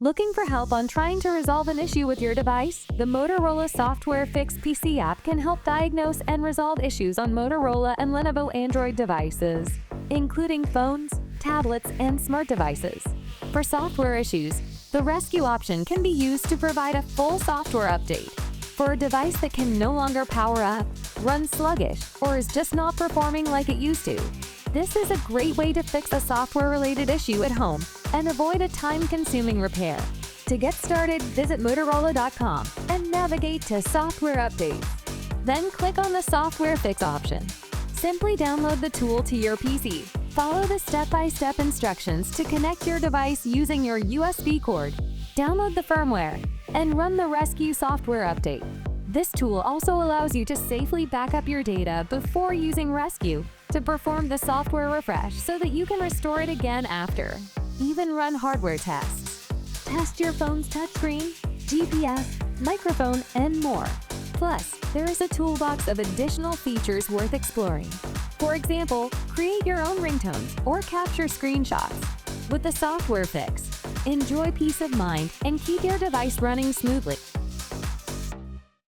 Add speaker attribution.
Speaker 1: Looking for help on trying to resolve an issue with your device? The Motorola Software Fix PC app can help diagnose and resolve issues on Motorola and Lenovo Android devices, including phones, tablets, and smart devices. For software issues, the rescue option can be used to provide a full software update. For a device that can no longer power up, run sluggish, or is just not performing like it used to, this is a great way to fix a software-related issue at home and avoid a time-consuming repair. To get started, visit Motorola.com and navigate to Software Updates. Then click on the Software Fix option. Simply download the tool to your PC. Follow the step-by-step instructions to connect your device using your USB cord. Download the firmware and run the rescue software update. This tool also allows you to safely back up your data before using rescue to perform the software refresh so that you can restore it again after. Even run hardware tests. Test your phone's touchscreen, GPS, microphone, and more. Plus, there is a toolbox of additional features worth exploring. For example, create your own ringtones or capture screenshots. With the software fix, enjoy peace of mind and keep your device running smoothly.